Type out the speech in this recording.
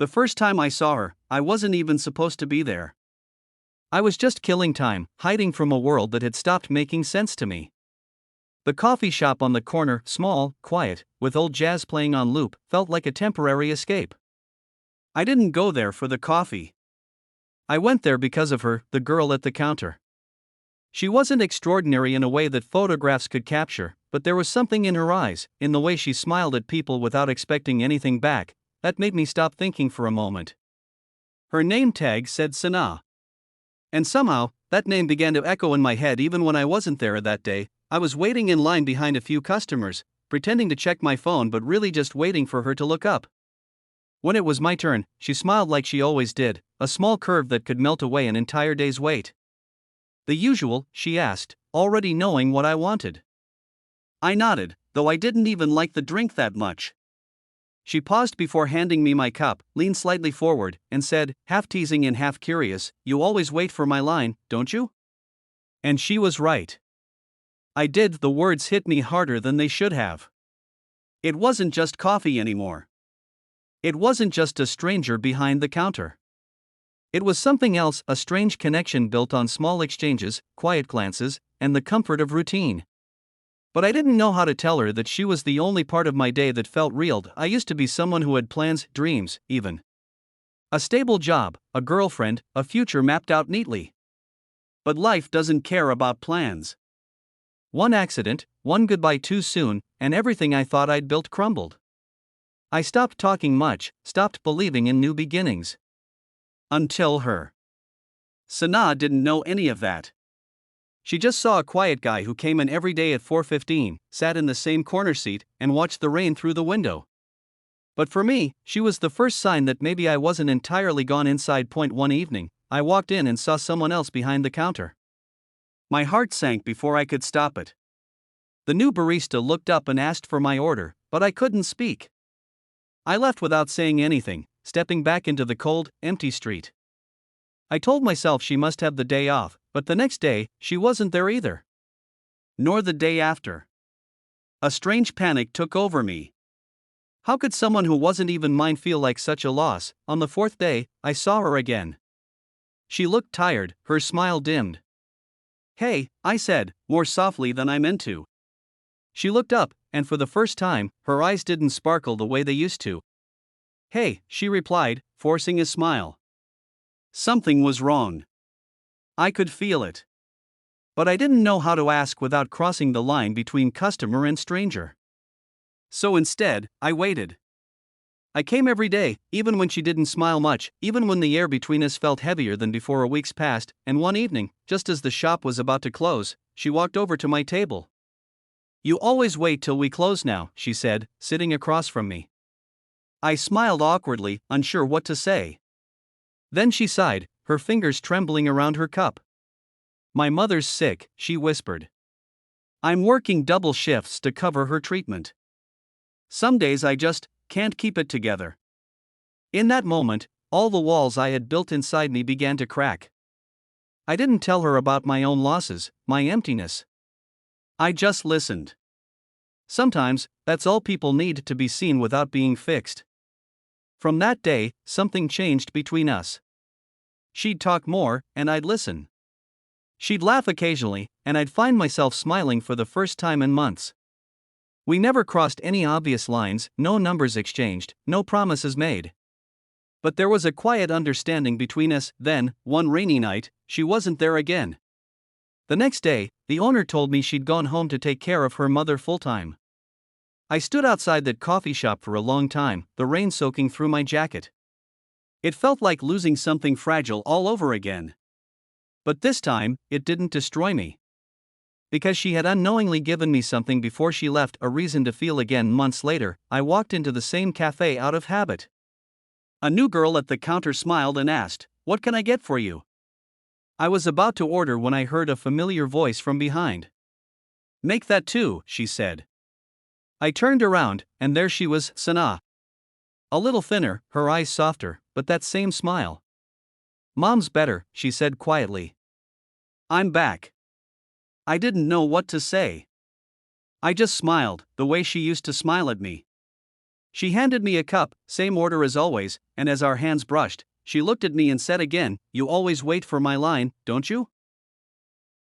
The first time I saw her, I wasn't even supposed to be there. I was just killing time, hiding from a world that had stopped making sense to me. The coffee shop on the corner, small, quiet, with old jazz playing on loop, felt like a temporary escape. I didn't go there for the coffee. I went there because of her, the girl at the counter. She wasn't extraordinary in a way that photographs could capture, but there was something in her eyes, in the way she smiled at people without expecting anything back, that made me stop thinking for a moment. Her name tag said Sana. And somehow, that name began to echo in my head even when I wasn't there that day. I was waiting in line behind a few customers, pretending to check my phone but really just waiting for her to look up. When it was my turn, she smiled like she always did, a small curve that could melt away an entire day's wait. "The usual?" she asked, already knowing what I wanted. I nodded, though I didn't even like the drink that much. She paused before handing me my cup, leaned slightly forward, and said, half teasing and half curious, "You always wait for my line, don't you?" And she was right. I did. The words hit me harder than they should have. It wasn't just coffee anymore. It wasn't just a stranger behind the counter. It was something else, a strange connection built on small exchanges, quiet glances, and the comfort of routine. But I didn't know how to tell her that she was the only part of my day that felt real. I used to be someone who had plans, dreams, even. A stable job, a girlfriend, a future mapped out neatly. But life doesn't care about plans. One accident, one goodbye too soon, and everything I thought I'd built crumbled. I stopped talking much, stopped believing in new beginnings. Until her. Sana didn't know any of that. She just saw a quiet guy who came in every day at 4:15, sat in the same corner seat, and watched the rain through the window. But for me, she was the first sign that maybe I wasn't entirely gone inside. One evening, I walked in and saw someone else behind the counter. My heart sank before I could stop it. The new barista looked up and asked for my order, but I couldn't speak. I left without saying anything, stepping back into the cold, empty street. I told myself she must have the day off, but the next day, she wasn't there either. Nor the day after. A strange panic took over me. How could someone who wasn't even mine feel like such a loss? On the fourth day, I saw her again. She looked tired, her smile dimmed. "Hey," I said, more softly than I meant to. She looked up, and for the first time, her eyes didn't sparkle the way they used to. "Hey," she replied, forcing a smile. Something was wrong. I could feel it. But I didn't know how to ask without crossing the line between customer and stranger. So instead, I waited. I came every day, even when she didn't smile much, even when the air between us felt heavier than before. Weeks passed, and one evening, just as the shop was about to close, she walked over to my table. "You always wait till we close now," she said, sitting across from me. I smiled awkwardly, unsure what to say. Then she sighed, her fingers trembling around her cup. "My mother's sick," she whispered. "I'm working double shifts to cover her treatment. Some days I just can't keep it together." In that moment, all the walls I had built inside me began to crack. I didn't tell her about my own losses, my emptiness. I just listened. Sometimes, that's all people need, to be seen without being fixed. From that day, something changed between us. She'd talk more, and I'd listen. She'd laugh occasionally, and I'd find myself smiling for the first time in months. We never crossed any obvious lines, no numbers exchanged, no promises made. But there was a quiet understanding between us. Then, one rainy night, she wasn't there again. The next day, the owner told me she'd gone home to take care of her mother full-time. I stood outside that coffee shop for a long time, the rain soaking through my jacket. It felt like losing something fragile all over again. But this time, it didn't destroy me. Because she had unknowingly given me something before she left, a reason to feel again. Months later, I walked into the same cafe out of habit. A new girl at the counter smiled and asked, "What can I get for you?" I was about to order when I heard a familiar voice from behind. "Make that too," she said. I turned around, and there she was, Sana. A little thinner, her eyes softer, but that same smile. "Mom's better," she said quietly. "I'm back." I didn't know what to say. I just smiled, the way she used to smile at me. She handed me a cup, same order as always, and as our hands brushed, she looked at me and said again, "You always wait for my line, don't you?"